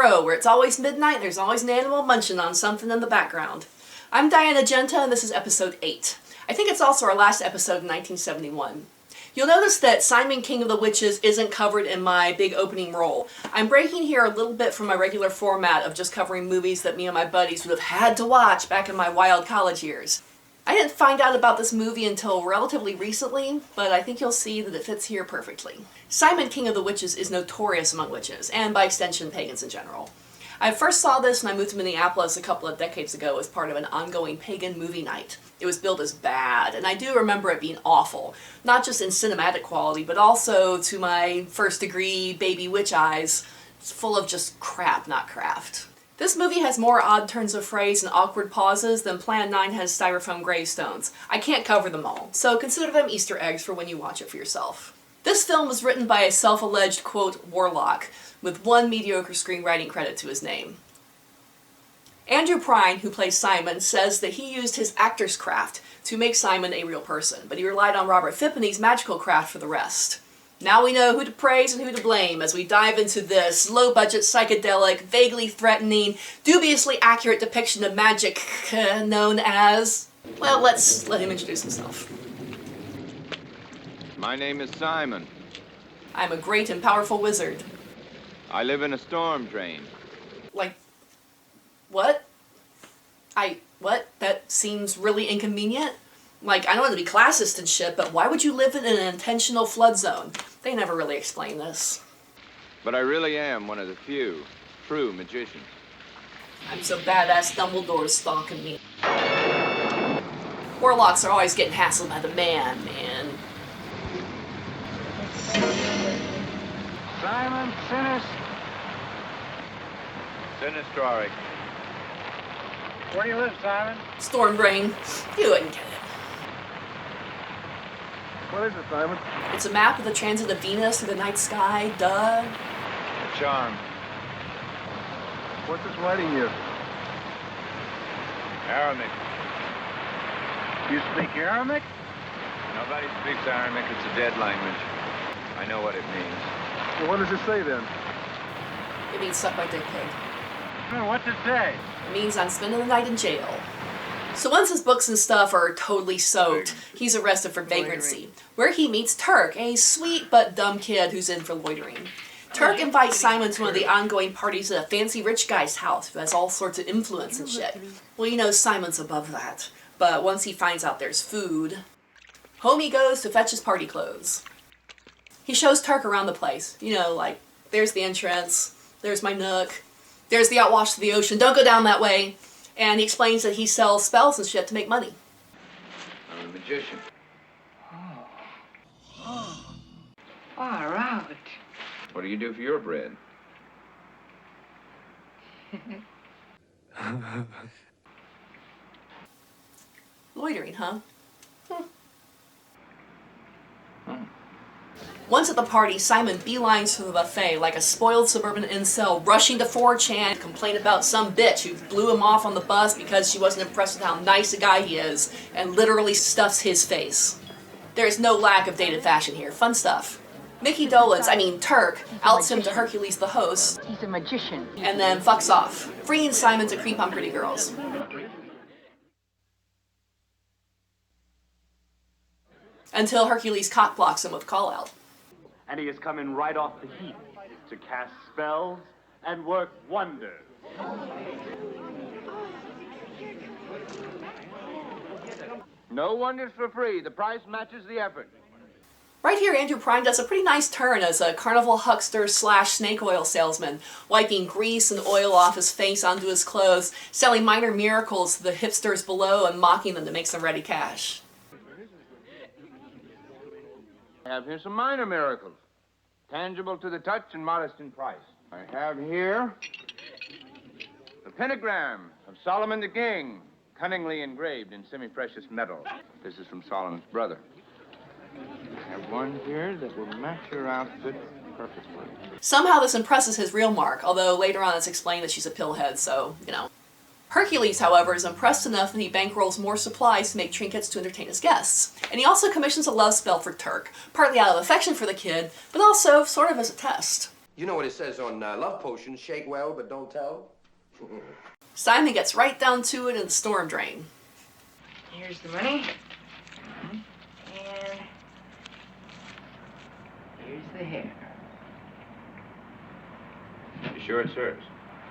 Row, where it's always midnight and there's always an animal munching on something in the background. I'm Diana Genta and this is episode 8. I think it's also our last episode in 1971. You'll notice that Simon King of the Witches isn't covered in my big opening roll. I'm breaking here a little bit from my regular format of just covering movies that me and my buddies would have had to watch back in my wild college years. I didn't find out about this movie until relatively recently, but I think you'll see that it fits here perfectly. Simon King of the Witches is notorious among witches, and by extension pagans in general. I first saw this when I moved to Minneapolis a couple of decades ago as part of an ongoing pagan movie night. It was billed as bad, and I do remember it being awful. Not just in cinematic quality, but also to my first degree baby witch eyes. It's full of just crap, not craft. This movie has more odd turns of phrase and awkward pauses than Plan 9 has styrofoam gravestones. I can't cover them all, so consider them Easter eggs for when you watch it for yourself. This film was written by a self-alleged, quote, warlock, with one mediocre screenwriting credit to his name. Andrew Prine, who plays Simon, says that he used his actor's craft to make Simon a real person, but he relied on Robert Phippany's magical craft for the rest. Now we know who to praise and who to blame as we dive into this low-budget, psychedelic, vaguely threatening, dubiously accurate depiction of magic known as... Well, let's let him introduce himself. My name is Simon. I'm a great and powerful wizard. I live in a storm drain. Like, what? What? That seems really inconvenient. Like, I don't want to be classist and shit, but why would you live in an intentional flood zone? They never really explain this. But I really am one of the few true magicians. I'm so badass Dumbledore's stalking me. Warlocks are always getting hassled by the man. Simon Sinistraric. Where do you live, Simon? Stormbrain. You wouldn't get it. What is it, Simon? It's a map of the transit of Venus through the night sky, duh. A charm. What's this writing here? Aramaic. You speak Aramaic? Nobody speaks Aramaic. It's a dead language. I know what it means. Well, what does it say then? It means suck my dick pig. What's it say? It means I'm spending the night in jail. So once his books and stuff are totally soaked, he's arrested for vagrancy, where he meets Turk, a sweet but dumb kid who's in for loitering. Turk invites Simon to one of the ongoing parties at a fancy rich guy's house who has all sorts of influence and shit. Well, you know, Simon's above that. But once he finds out there's food, home he goes to fetch his party clothes. He shows Turk around the place. You know, like, there's the entrance, there's my nook, there's the outwash to the ocean, don't go down that way. And he explains that he sells spells and shit to make money. I'm a magician. Far out. What do you do for your bread? Loitering, huh? Once at the party, Simon beelines for the buffet like a spoiled suburban incel rushing to 4chan to complain about some bitch who blew him off on the bus because she wasn't impressed with how nice a guy he is, and literally stuffs his face. There is no lack of dated fashion here. Fun stuff. Mickey Dolenz, Turk, outs him to Hercules the host. He's a magician. And then fucks off, freeing Simon to creep on pretty girls. Until Hercules cockblocks him with call-out. And he is coming right off the heap to cast spells and work wonders. No wonders for free. The price matches the effort. Right here, Andrew Prine does a pretty nice turn as a carnival huckster slash snake oil salesman, wiping grease and oil off his face onto his clothes, selling minor miracles to the hipsters below and mocking them to make some ready cash. I have here some minor miracles, tangible to the touch and modest in price. I have here the pentagram of Solomon the King, cunningly engraved in semi-precious metal. This is from Solomon's brother. I have one here that will match your outfit perfectly. Somehow this impresses his real mark, although later on it's explained that she's a pillhead, so, you know. Hercules, however, is impressed enough that he bankrolls more supplies to make trinkets to entertain his guests. And he also commissions a love spell for Turk, partly out of affection for the kid, but also sort of as a test. You know what it says on love potions, shake well, but don't tell? Simon gets right down to it in the storm drain. Here's the money. And here's the hair. You sure it's hers?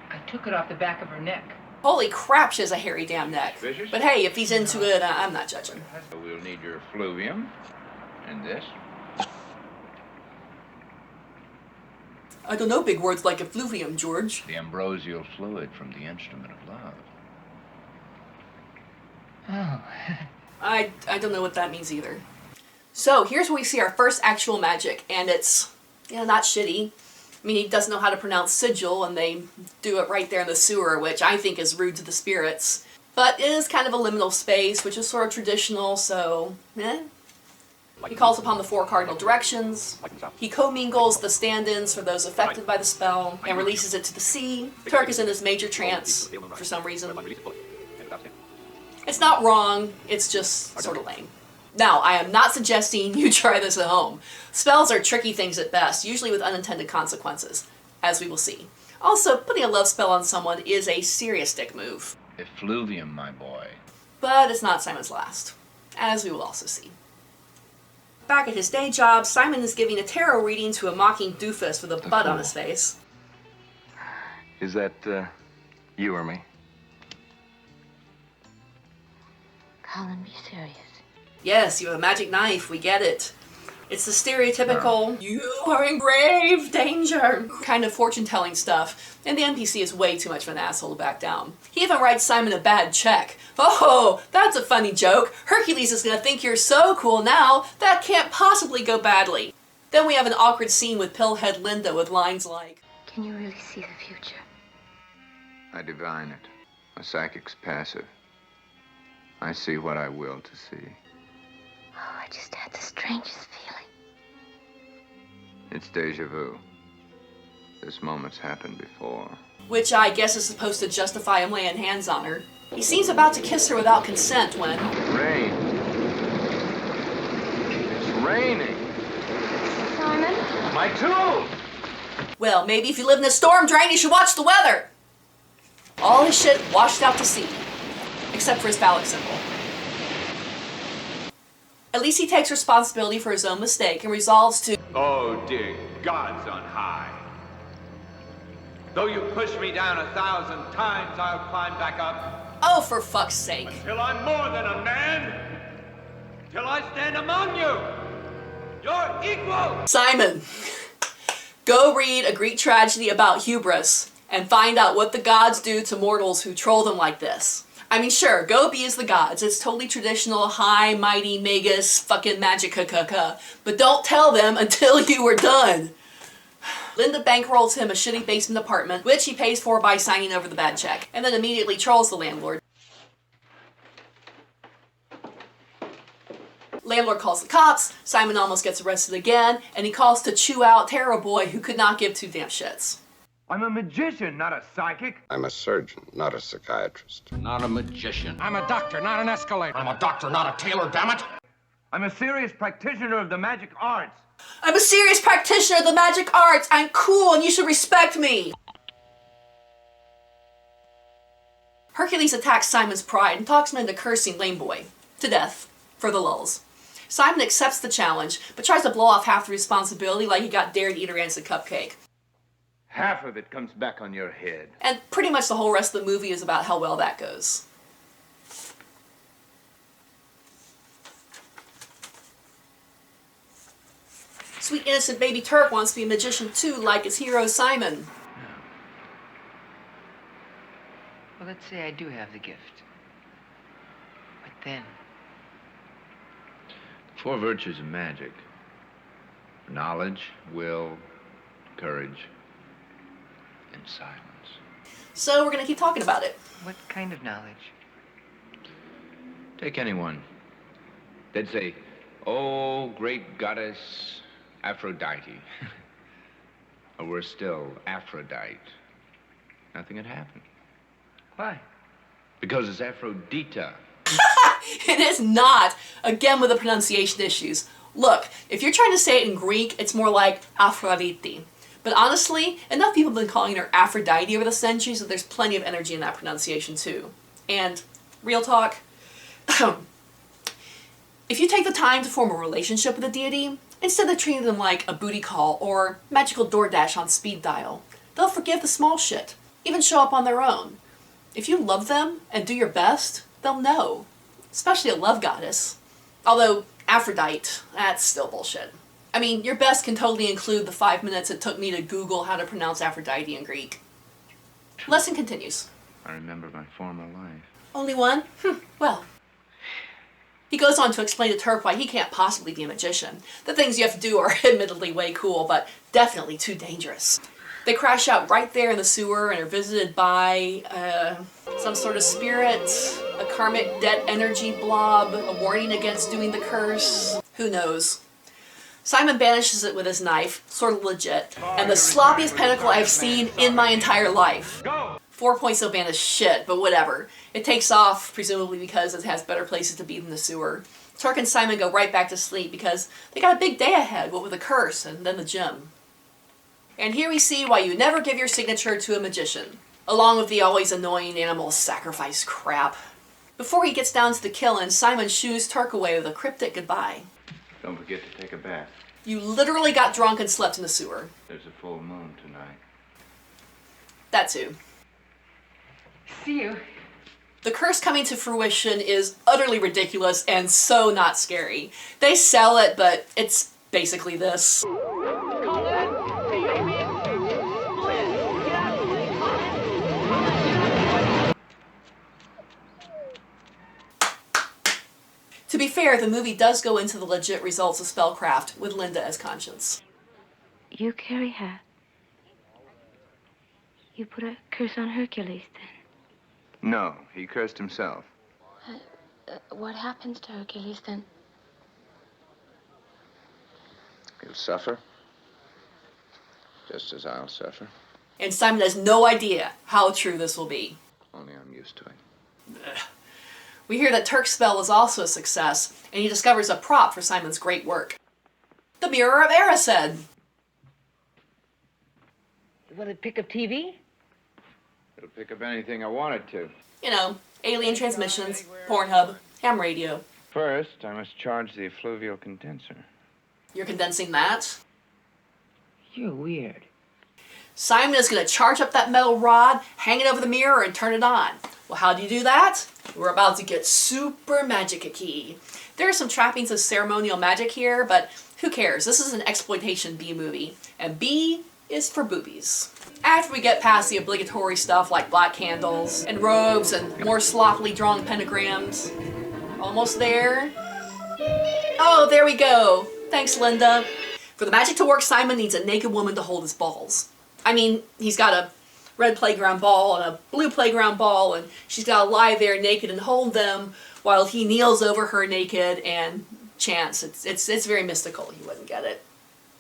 I took it off the back of her neck. Holy crap, she has a hairy damn neck. Suspicious? But hey, if he's into it, I'm not judging. We'll need your fluvium and this. I don't know big words like effluvium, George. The ambrosial fluid from the instrument of love. Oh. I don't know what that means either. So here's where we see our first actual magic, and it's, not shitty. I mean, he doesn't know how to pronounce sigil, and they do it right there in the sewer, which I think is rude to the spirits. But it is kind of a liminal space, which is sort of traditional, so, He calls upon the 4 cardinal directions. He commingles the stand-ins for those affected by the spell, and releases it to the sea. Turk is in this major trance, for some reason. It's not wrong, it's just sort of lame. Now, I am not suggesting you try this at home. Spells are tricky things at best, usually with unintended consequences, as we will see. Also, putting a love spell on someone is a serious dick move. Effluvium, my boy. But it's not Simon's last, as we will also see. Back at his day job, Simon is giving a tarot reading to a mocking doofus with a bud on his face. Is that, you or me? Colin, be serious. Yes, you have a magic knife, we get it. It's the stereotypical, you are in grave danger kind of fortune-telling stuff, and the NPC is way too much of an asshole to back down. He even writes Simon a bad check. Oh, that's a funny joke. Hercules is gonna think you're so cool now, that can't possibly go badly. Then we have an awkward scene with Pillhead Linda with lines like, Can you really see the future? I divine it. A psychic's passive. I see what I will to see. Oh, I just had the strangest feeling. It's deja vu. This moment's happened before. which I guess is supposed to justify him laying hands on her. He seems about to kiss her without consent when... Rain. It's raining. Simon? My tools! Well, maybe if you live in a storm drain, you should watch the weather! All his shit washed out to sea. Except for his phallic symbol. At least he takes responsibility for his own mistake and resolves to... Oh, dear gods on high. Though you push me down 1,000 times, I'll climb back up. Oh, for fuck's sake. Until I'm more than a man. Till I stand among you. You're equal. Simon, go read a Greek tragedy about hubris and find out what the gods do to mortals who troll them like this. I mean, sure, go be as the gods. It's totally traditional, high, mighty, magus, fucking magic but don't tell them until you are done. Linda bankrolls him a shitty basement apartment, which he pays for by signing over the bad check, and then immediately trolls the landlord. Landlord calls the cops, Simon almost gets arrested again, and he calls to chew out Tarot Boy, who could not give two damn shits. I'm a magician, not a psychic. I'm a surgeon, not a psychiatrist. Not a magician. I'm a doctor, not an escalator. I'm a doctor, not a tailor, damn it! I'm a serious practitioner of the magic arts. I'm a serious practitioner of the magic arts. I'm cool and you should respect me. Hercules attacks Simon's pride and talks him into cursing Lame Boy to death for the lulz. Simon accepts the challenge, but tries to blow off half the responsibility like he got dared to eat a rancid cupcake. Half of it comes back on your head. And pretty much the whole rest of the movie is about how well that goes. Sweet innocent baby Turk wants to be a magician too, like his hero Simon. Well, let's say I do have the gift. What then? 4 virtues of magic. Knowledge, will, courage, and silence. So we're gonna keep talking about it. What kind of knowledge? Take anyone. They'd say, "Oh, great goddess Aphrodite." Or worse still, Aphrodite. Nothing had happened. Why? Because it's Aphrodita. It is not. Again with the pronunciation issues. Look, if you're trying to say it in Greek, it's more like Aphrodite. But honestly, enough people have been calling her Aphrodite over the centuries that there's plenty of energy in that pronunciation too. And, real talk, if you take the time to form a relationship with a deity, instead of treating them like a booty call or magical DoorDash on speed dial, they'll forgive the small shit, even show up on their own. If you love them and do your best, they'll know. Especially a love goddess. Although, Aphrodite, that's still bullshit. I mean, your best can totally include the 5 minutes it took me to Google how to pronounce Aphrodite in Greek. Lesson continues. I remember my former life. Only one? Well. He goes on to explain to Turk why he can't possibly be a magician. The things you have to do are admittedly way cool, but definitely too dangerous. They crash out right there in the sewer and are visited by, some sort of spirit, a karmic debt energy blob, a warning against doing the curse. Who knows? Simon banishes it with his knife, sort of legit, and the sloppiest pentacle I've seen in my entire life. 4 points of ban is shit, but whatever. It takes off, presumably because it has better places to be than the sewer. Turk and Simon go right back to sleep because they got a big day ahead, what with the curse and then the gym. And here we see why you never give your signature to a magician, along with the always annoying animal sacrifice crap. Before he gets down to the killing, Simon shoos Turk away with a cryptic goodbye. Don't forget to take a bath. You literally got drunk and slept in the sewer. There's a full moon tonight. That too. See you. The curse coming to fruition is utterly ridiculous and so not scary. They sell it, but it's basically this. To be fair, the movie does go into the legit results of spellcraft, with Linda as Conscience. You carry her. You put a curse on Hercules, then. No, he cursed himself. What happens to Hercules, then? He'll suffer, just as I'll suffer. And Simon has no idea how true this will be. Only I'm used to it. Ugh. We hear that Turk's spell is also a success, and he discovers a prop for Simon's great work. The Mirror of Erised! Will it pick up TV? It'll pick up anything I want it to. You know, alien transmissions, Pornhub, ham radio. First, I must charge the effluvial condenser. You're condensing that? You're weird. Simon is going to charge up that metal rod, hang it over the mirror, and turn it on. Well, how do you do that? We're about to get super magic-y. There are some trappings of ceremonial magic here, but who cares? This is an exploitation B movie, and B is for boobies. After we get past the obligatory stuff like black candles and robes and more sloppily drawn pentagrams. Almost there. Oh, there we go. Thanks, Linda. For the magic to work, Simon needs a naked woman to hold his balls. I mean, he's got a red playground ball and a blue playground ball, and she's got to lie there naked and hold them while he kneels over her naked and chants. It's very mystical. You wouldn't get it.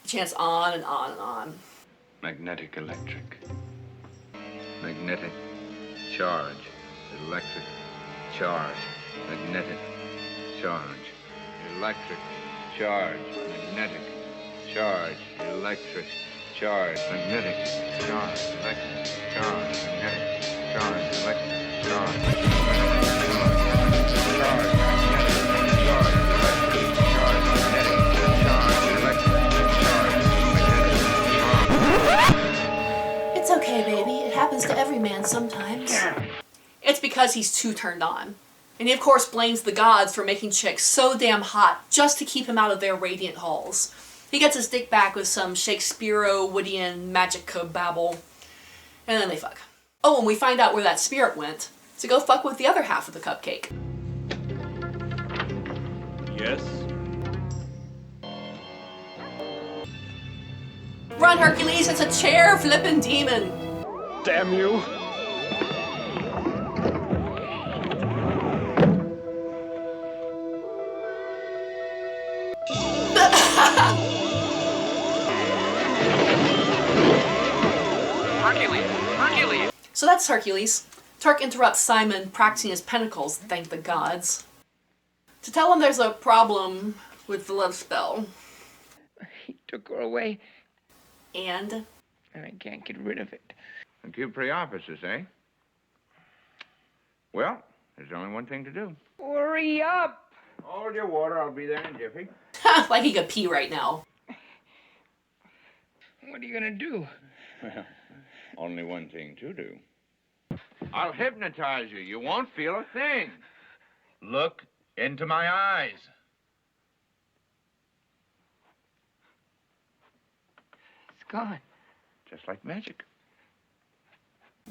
Chants on and on and on. Magnetic electric. Magnetic charge. Electric charge. Magnetic charge. Electric charge. Magnetic charge. Electric charge. Magnetic charge. Electric charge. Magnetic charge. Electric charge. It's okay, baby. It happens to every man sometimes. It's because he's too turned on. And he, of course, blames the gods for making chicks so damn hot just to keep him out of their radiant halls. He gets his dick back with some Shakespeare-Woodian magic babble, and then they fuck. Oh, and we find out where that spirit went to go fuck with the other half of the cupcake. Yes? Run, Hercules! It's a chair-flippin' demon! Damn you! Hercules! So that's Hercules. Turk interrupts Simon practicing his pentacles, thank the gods, to tell him there's a problem with the love spell. He took her away. And and I can't get rid of it. Acute preoperasis, eh? Well, there's only one thing to do. Hurry up! Hold your water. I'll be there in a jiffy. Like he could pee right now. What are you gonna do? Well, only one thing to do. I'll hypnotize you. You won't feel a thing. Look into my eyes. It's gone. Just like magic.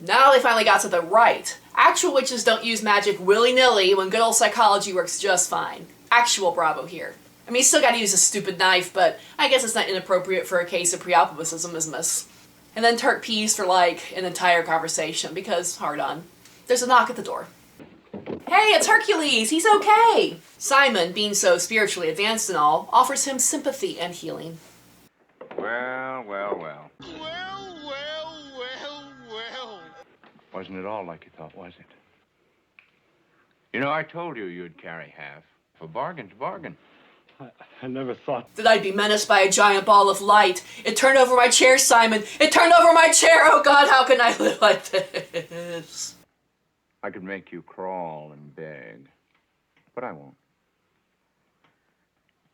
Now they finally got something right. Actual witches don't use magic willy-nilly when good old psychology works just fine. Actual Bravo here. I mean, you still gotta use a stupid knife, but I guess it's not inappropriate for a case of preoperatism. And then Turk pees for like an entire conversation because, hard on. There's a knock at the door. Hey, it's Hercules! He's okay! Simon, being so spiritually advanced and all, offers him sympathy and healing. Well, well, well. Well, well, well, well. Wasn't it all like you thought, was it? You know, I told you you'd carry half. A bargain's a bargain. I never thought. That I'd be menaced by a giant ball of light. It turned over my chair, Simon! It turned over my chair! Oh God, how can I live like this? I could make you crawl and beg, but I won't.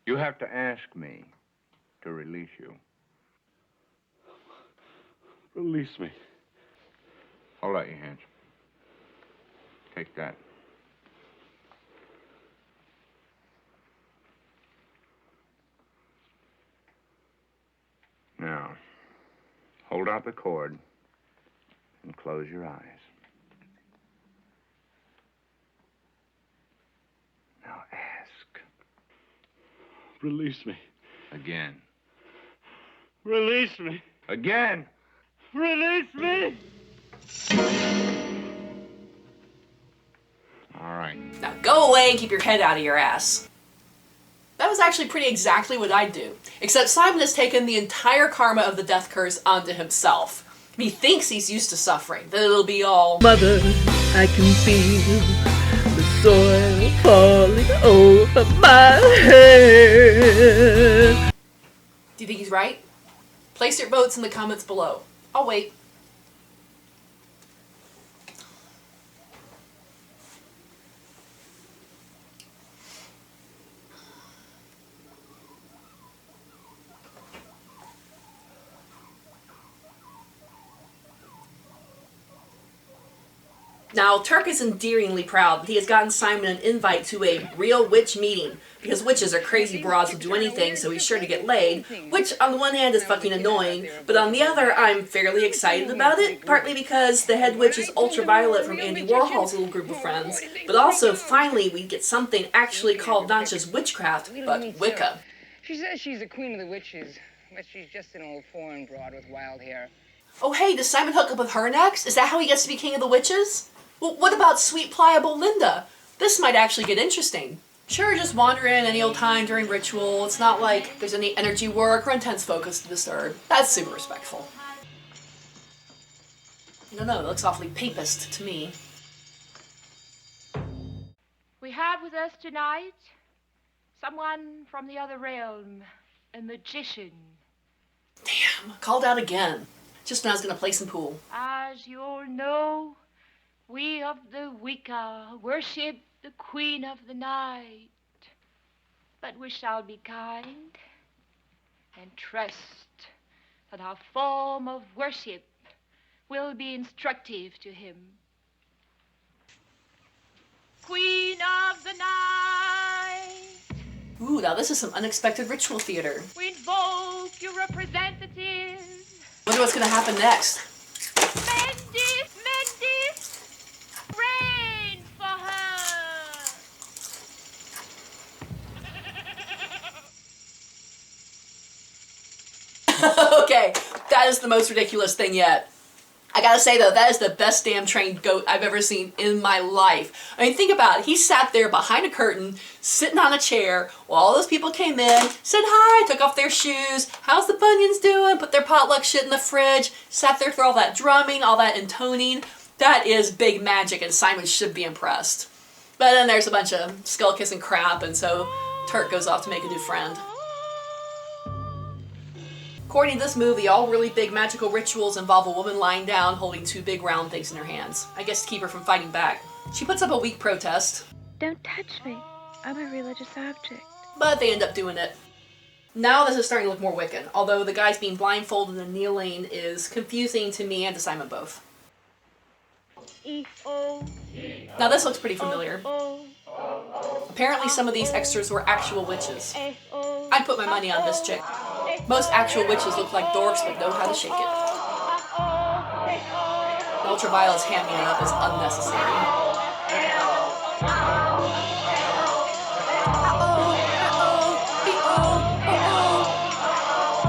You have to ask me to release you. Release me. Hold out your hands. Take that. Now, hold out the cord and close your eyes. Now ask. Release me. Again. Release me. Again! Release me! All right. Now go away and keep your head out of your ass. That was actually pretty exactly what I'd do. Except Simon has taken the entire karma of the death curse onto himself. He thinks he's used to suffering, that it'll be all Mother, I can feel the soil falling over my head. Do you think he's right? Place your votes in the comments below. I'll wait. Now, Turk is endearingly proud that he has gotten Simon an invite to a real witch meeting, because witches are crazy broads who'll do anything, so he's sure to get laid, which on the one hand is fucking annoying, but on the other, I'm fairly excited about it, partly because the head witch is Ultraviolet from Andy Warhol's little group of friends, but also, finally, we get something actually called not just witchcraft, but Wicca. She says she's the queen of the witches, but she's just an old foreign broad with wild hair. Oh hey, does Simon hook up with her next? Is that how he gets to be king of the witches? Well, what about sweet, pliable Linda? This might actually get interesting. Sure, just wander in any old time during ritual. It's not like there's any energy work or intense focus to disturb. That's super respectful. No, it looks awfully papist to me. We have with us tonight someone from the other realm, a magician. Damn, called out again. Just when I was gonna play some pool. As you all know, we of the Wicca worship the Queen of the Night. But we shall be kind and trust that our form of worship will be instructive to him. Queen of the Night! Ooh, now this is some unexpected ritual theater. We invoke your representative. Wonder what's gonna happen next. Mendis! Rain for her! Okay, that is the most ridiculous thing yet. I gotta say though, that is the best damn trained goat I've ever seen in my life. I mean, think about it. He sat there behind a curtain, sitting on a chair, while all those people came in, said hi, took off their shoes, how's the bunions doing, put their potluck shit in the fridge, sat there through all that drumming, all that intoning. That is big magic, and Simon should be impressed. But then there's a bunch of skull-kissing crap, and so Turk goes off to make a new friend. According to this movie, all really big magical rituals involve a woman lying down holding two big round things in her hands. I guess to keep her from fighting back. She puts up a weak protest. Don't touch me. I'm a religious object. But they end up doing it. Now this is starting to look more Wiccan, although the guys being blindfolded and kneeling is confusing to me and to Simon both. Now this looks pretty familiar. Apparently some of these extras were actual witches. I'd put my money on this chick. Most actual witches look like dorks but know how to shake it. Ultraviolet's hamming it up is unnecessary.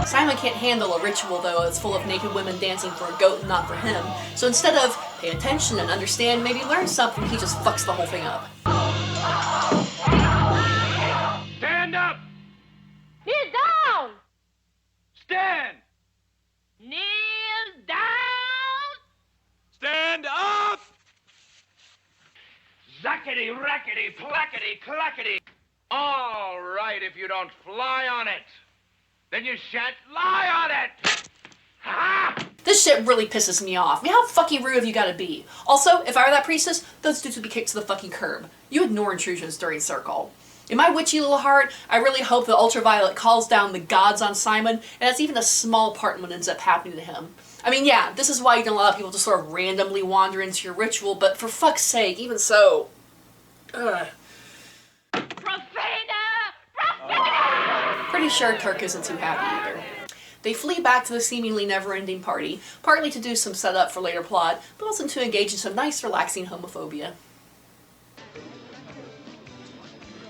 Simon can't handle a ritual, though, that's full of naked women dancing for a goat and not for him. So instead of pay attention and understand, maybe learn something, he just fucks the whole thing up. Stand up! Kneel down! Stand! Kneel down! Stand up! Zackety, rackety, plackety, clackety. All right, if you don't fly on it, then you shan't lie on it! Ha! This shit really pisses me off. I mean, how fucking rude have you gotta be? Also, if I were that priestess, those dudes would be kicked to the fucking curb. You ignore intrusions during circle. In my witchy little heart, I really hope that Ultraviolet calls down the gods on Simon, and that's even a small part in what ends up happening to him. I mean, yeah, this is why you can allow people to sort of randomly wander into your ritual, but for fuck's sake, even so... Ugh. Pretty sure Turk isn't too happy either. They flee back to the seemingly never-ending party, partly to do some setup for later plot, but also to engage in some nice, relaxing homophobia.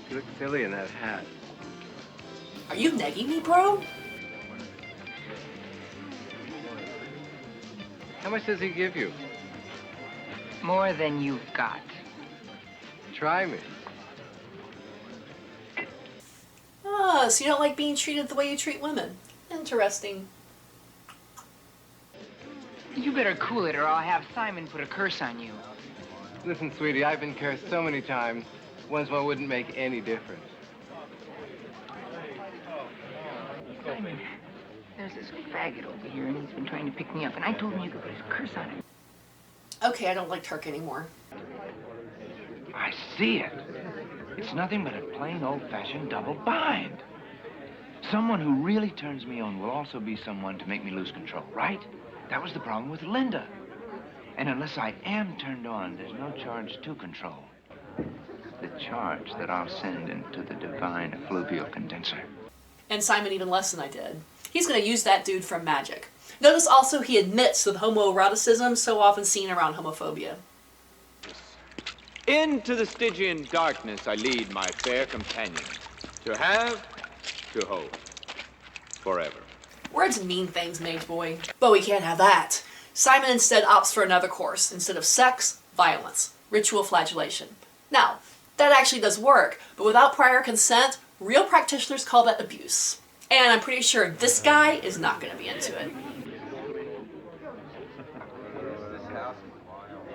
You look silly in that hat. Are you negging me, bro? How much does he give you? More than you've got. Try me. Ah, so you don't like being treated the way you treat women. Interesting. You better cool it or I'll have Simon put a curse on you. Listen, sweetie, I've been cursed so many times, once more wouldn't make any difference. Simon, there's this faggot over here and he's been trying to pick me up and I told him you could put his curse on him. Okay, I don't like Turk anymore. I see it. It's nothing but a plain old-fashioned double bind. Someone who really turns me on will also be someone to make me lose control, right? That was the problem with Linda. And unless I am turned on, there's no charge to control. The charge that I'll send into the divine effluvial condenser. And Simon even less than I did. He's gonna use that dude for magic. Notice also he admits to the homoeroticism so often seen around homophobia. Into the Stygian darkness I lead my fair companion. To have, to hold. Forever. Words mean things, mage boy. But we can't have that. Simon instead opts for another course. Instead of sex, violence. Ritual flagellation. Now, that actually does work, but without prior consent, real practitioners call that abuse. And I'm pretty sure this guy is not going to be into it.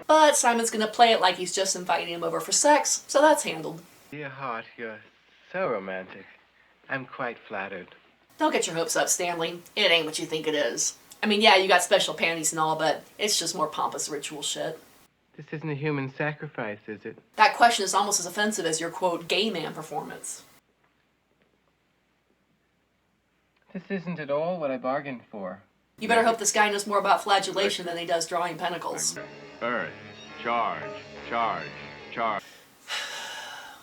But Simon's going to play it like he's just inviting him over for sex, so that's handled. Dear heart, you're so romantic. I'm quite flattered. Don't get your hopes up, Stanley. It ain't what you think it is. I mean, yeah, you got special panties and all, but it's just more pompous ritual shit. This isn't a human sacrifice, is it? That question is almost as offensive as your, quote, gay man performance. This isn't at all what I bargained for. You better hope this guy knows more about flagellation than he does drawing pentacles. Earth. Charge. Charge. Charge.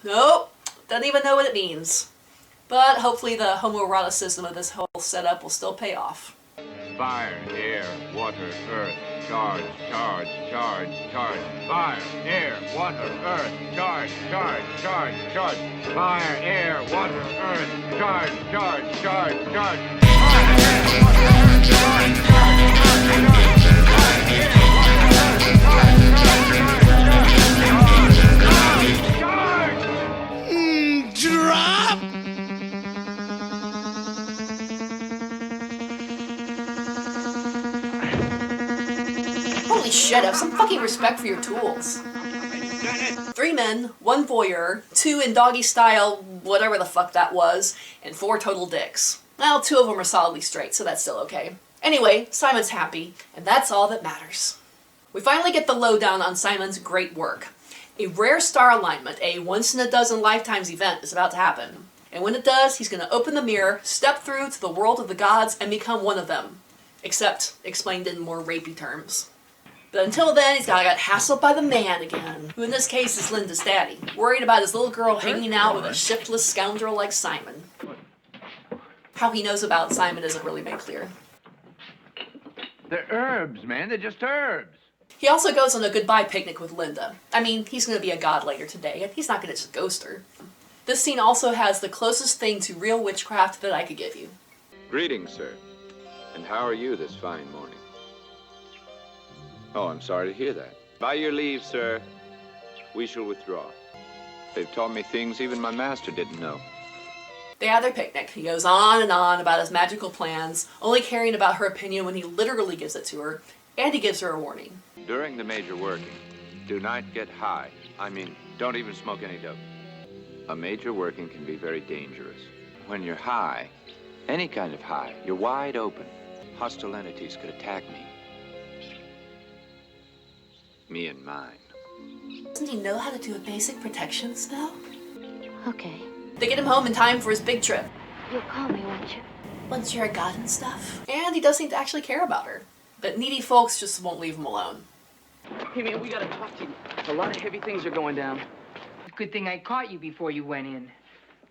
Nope. Doesn't even know what it means. But hopefully the homoeroticism of this whole setup will still pay off. Fire, air, water, earth. Charge, charge, charge, charge. Fire, air, water, earth. Charge, charge, charge, charge. Fire, air, water, earth. Charge, charge, charge, charge. Drop! Holy shit, have some fucking respect for your tools. 3 men, 1 voyeur, 2 in doggy style, whatever the fuck that was, and 4 total dicks. Well, 2 of them are solidly straight, so that's still okay. Anyway, Simon's happy, and that's all that matters. We finally get the lowdown on Simon's great work. A rare star alignment, a once-in-a-dozen-lifetimes event is about to happen. And when it does, he's going to open the mirror, step through to the world of the gods, and become one of them. Except explained in more rapey terms. But until then, he's got to get hassled by the man again, who in this case is Linda's daddy, worried about his little girl hanging out with a shiftless scoundrel like Simon. How he knows about Simon isn't really made clear. They're herbs, man. They're just herbs. He also goes on a goodbye picnic with Linda. I mean, he's going to be a god later today, and he's not going to just ghost her. This scene also has the closest thing to real witchcraft that I could give you. Greetings, sir. And how are you this fine morning? Oh, I'm sorry to hear that. By your leave, sir, we shall withdraw. They've taught me things even my master didn't know. They have their picnic. He goes on and on about his magical plans, only caring about her opinion when he literally gives it to her, and he gives her a warning. During the major working, do not get high. I mean, don't even smoke any dope. A major working can be very dangerous. When you're high, any kind of high, you're wide open. Hostile entities could attack me. Me and mine. Doesn't he know how to do a basic protection spell? Okay. They get him home in time for his big trip. You'll call me, won't you? Once you're a god and stuff. And he does seem to actually care about her. But needy folks just won't leave him alone. Hey, man, we gotta talk to you. A lot of heavy things are going down. Good thing I caught you before you went in.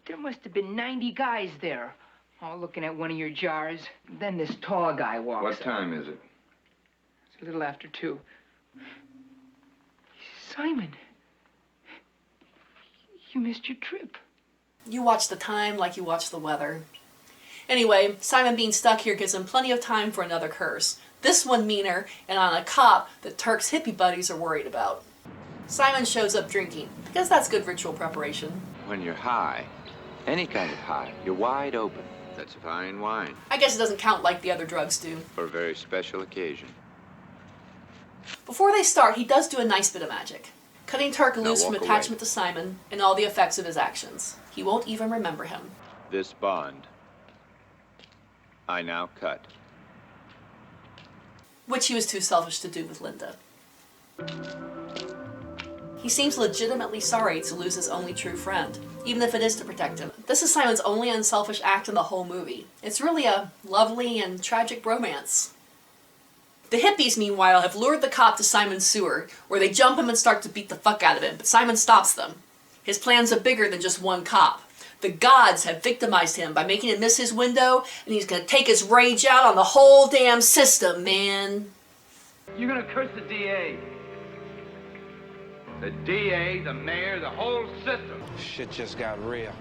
There must have been 90 guys there, all looking at one of your jars. Then this tall guy walks What up. time is it? It's a little after 2. Simon, you missed your trip. You watch the time like you watch the weather. Anyway, Simon being stuck here gives him plenty of time for another curse. This one meaner, and on a cop that Turk's hippie buddies are worried about. Simon shows up drinking, because that's good ritual preparation. When you're high, any kind of high, you're wide open. That's fine wine. I guess it doesn't count like the other drugs do. For a very special occasion. Before they start, he does do a nice bit of magic. Cutting Turk loose from walk attachment to Simon and all the effects of his actions. He won't even remember him. This bond, I now cut. Which he was too selfish to do with Linda. He seems legitimately sorry to lose his only true friend, even if it is to protect him. This is Simon's only unselfish act in the whole movie. It's really a lovely and tragic romance. The hippies, meanwhile, have lured the cop to Simon's sewer, where they jump him and start to beat the fuck out of him, but Simon stops them. His plans are bigger than just one cop. The gods have victimized him by making him miss his window, and he's gonna take his rage out on the whole damn system, man. You're gonna curse the DA. The DA, the mayor, the whole system. Shit just got real.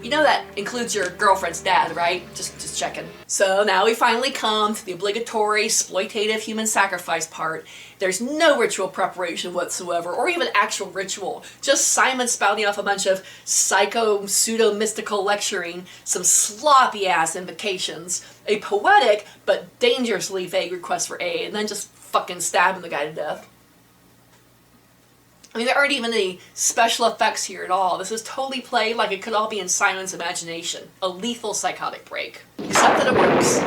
You know that includes your girlfriend's dad, right? Just checking. So now we finally come to the obligatory exploitative human sacrifice part. There's no ritual preparation whatsoever, or even actual ritual. Just Simon spouting off a bunch of psycho, pseudo-mystical lecturing, some sloppy-ass invocations, a poetic but dangerously vague request for aid, and then just fucking stabbing the guy to death. I mean, there aren't even any special effects here at all. This is totally played like it could all be in Simon's imagination. A lethal psychotic break. Except that it works.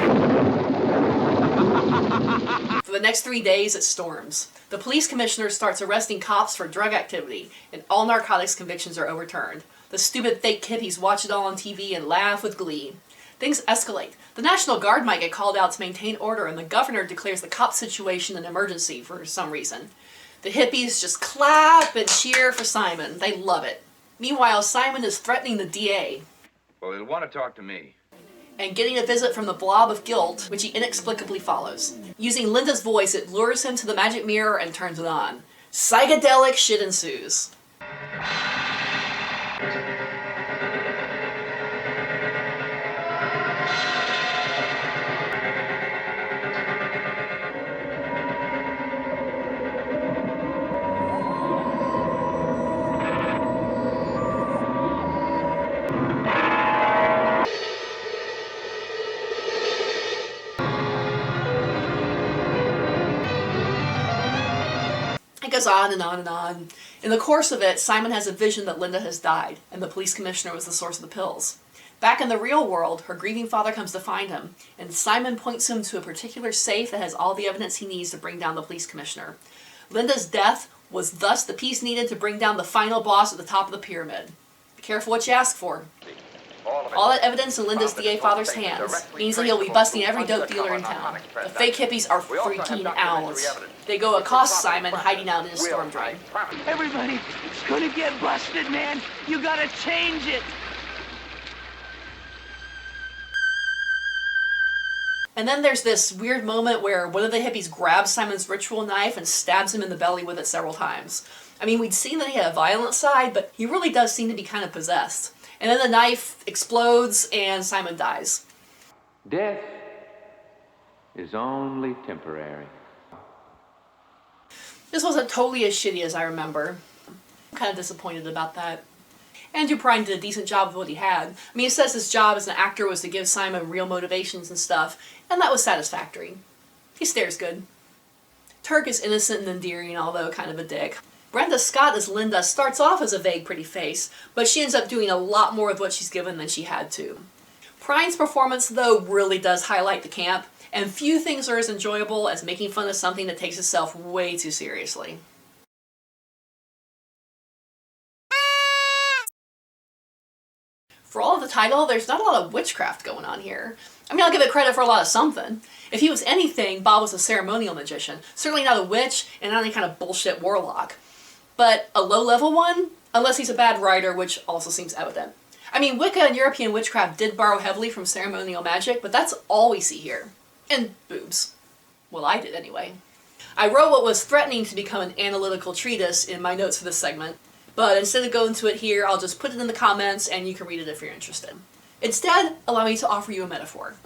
For the next 3 days, it storms. The police commissioner starts arresting cops for drug activity, and all narcotics convictions are overturned. The stupid fake hippies watch it all on TV and laugh with glee. Things escalate. The National Guard might get called out to maintain order, and the governor declares the cop situation an emergency for some reason. The hippies just clap and cheer for Simon. They love it. Meanwhile, Simon is threatening the DA. Well, he'll want to talk to me. And getting a visit from the blob of guilt, which he inexplicably follows. Using Linda's voice, it lures him to the magic mirror and turns it on. Psychedelic shit ensues. It goes on and on and on. In the course of it, Simon has a vision that Linda has died, and the police commissioner was the source of the pills. Back in the real world, her grieving father comes to find him, and Simon points him to a particular safe that has all the evidence he needs to bring down the police commissioner. Linda's death was thus the piece needed to bring down the final boss at the top of the pyramid. Be careful what you ask for. All that evidence in Linda's DA father's hands means that he'll be busting every dope dealer in town. The fake hippies are freaking out. They go accost Simon hiding out in his storm drain. Everybody, it's gonna get busted, man. You gotta change it. And then there's this weird moment where one of the hippies grabs Simon's ritual knife and stabs him in the belly with it several times. I mean, we'd seen that he had a violent side, but he really does seem to be kind of possessed. And then the knife explodes and Simon dies. Death is only temporary. This wasn't totally as shitty as I remember. I'm kind of disappointed about that. Andrew Prine did a decent job with what he had. I mean, he says his job as an actor was to give Simon real motivations and stuff, and that was satisfactory. He stares good. Turk is innocent and endearing, although kind of a dick. Brenda Scott as Linda starts off as a vague, pretty face, but she ends up doing a lot more with what she's given than she had to. Prine's performance, though, really does highlight the camp, and few things are as enjoyable as making fun of something that takes itself way too seriously. For all of the title, there's not a lot of witchcraft going on here. I mean, I'll give it credit for a lot of something. If he was anything, Bob was a ceremonial magician. Certainly not a witch, and not any kind of bullshit warlock. But a low-level one? Unless he's a bad writer, which also seems evident. I mean, Wicca and European witchcraft did borrow heavily from ceremonial magic, but that's all we see here. And boobs. Well, I did anyway. I wrote what was threatening to become an analytical treatise in my notes for this segment, but instead of going into it here, I'll just put it in the comments and you can read it if you're interested. Instead, allow me to offer you a metaphor.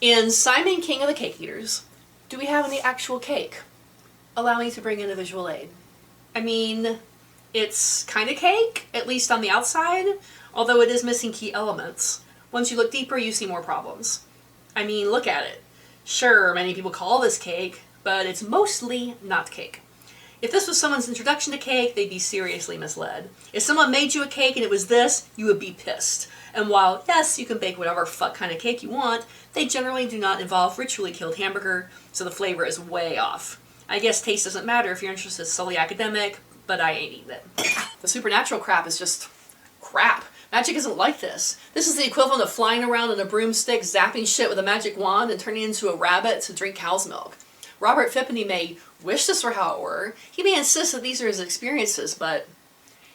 In Simon, King of the Cake Eaters, do we have any actual cake? Allow me to bring in a visual aid. I mean, it's kind of cake, at least on the outside, although it is missing key elements. Once you look deeper, you see more problems. I mean, look at it. Sure, many people call this cake, but it's mostly not cake. If this was someone's introduction to cake, they'd be seriously misled. If someone made you a cake and it was this, you would be pissed. And while, yes, you can bake whatever fuck kind of cake you want, they generally do not involve ritually killed hamburger, so the flavor is way off. I guess taste doesn't matter if your interest is solely academic, but I ain't eating it. The supernatural crap is just crap. Magic isn't like this. This is the equivalent of flying around on a broomstick, zapping shit with a magic wand, and turning into a rabbit to drink cow's milk. Robert Phippeny may wish this were how it were. He may insist that these are his experiences, but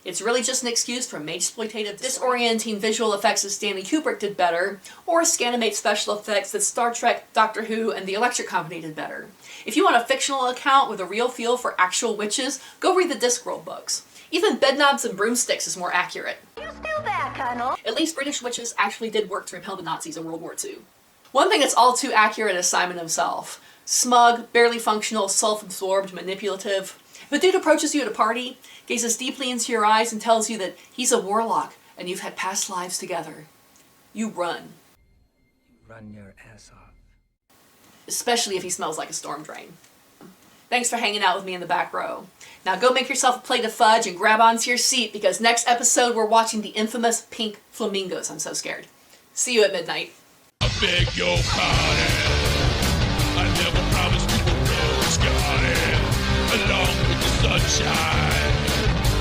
it's really just an excuse for mage-exploitative, disorienting visual effects that Stanley Kubrick did better, or Scanimate special effects that Star Trek, Doctor Who, and the Electric Company did better. If you want a fictional account with a real feel for actual witches, go read the Discworld books. Even Bedknobs and Broomsticks is more accurate. You still there, Colonel? At least British witches actually did work to repel the Nazis in World War II. One thing that's all too accurate is Simon himself. Smug, barely functional, self-absorbed, manipulative. If a dude approaches you at a party, gazes deeply into your eyes and tells you that he's a warlock and you've had past lives together, you run. You run your ass off. Especially if he smells like a storm drain. Thanks for hanging out with me in the back row. Now go make yourself a plate of fudge and grab onto your seat because next episode we're watching the infamous pink flamingos. I'm so scared. See you at midnight. I beg your pardon. I never promised you a rose garden along with the sunshine.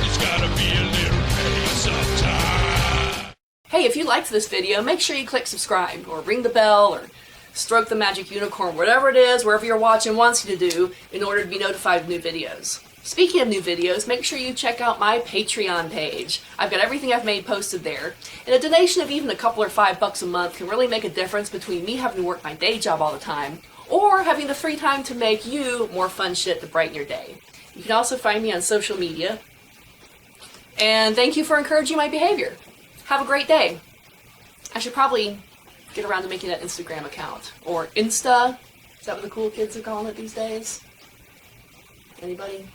It's gotta be a little pain sometime. Hey, if you liked this video, make sure you click subscribe or ring the bell or stroke the magic unicorn, whatever it is, wherever you're watching wants you to do in order to be notified of new videos. Speaking of new videos, make sure you check out my Patreon page. I've got everything I've made posted there, and a donation of even a couple or $5 a month can really make a difference between me having to work my day job all the time or having the free time to make you more fun shit to brighten your day. You can also find me on social media. And thank you for encouraging my behavior. Have a great day. I should probably get around to making that Instagram account. Or Insta. Is that what the cool kids are calling it these days? Anybody?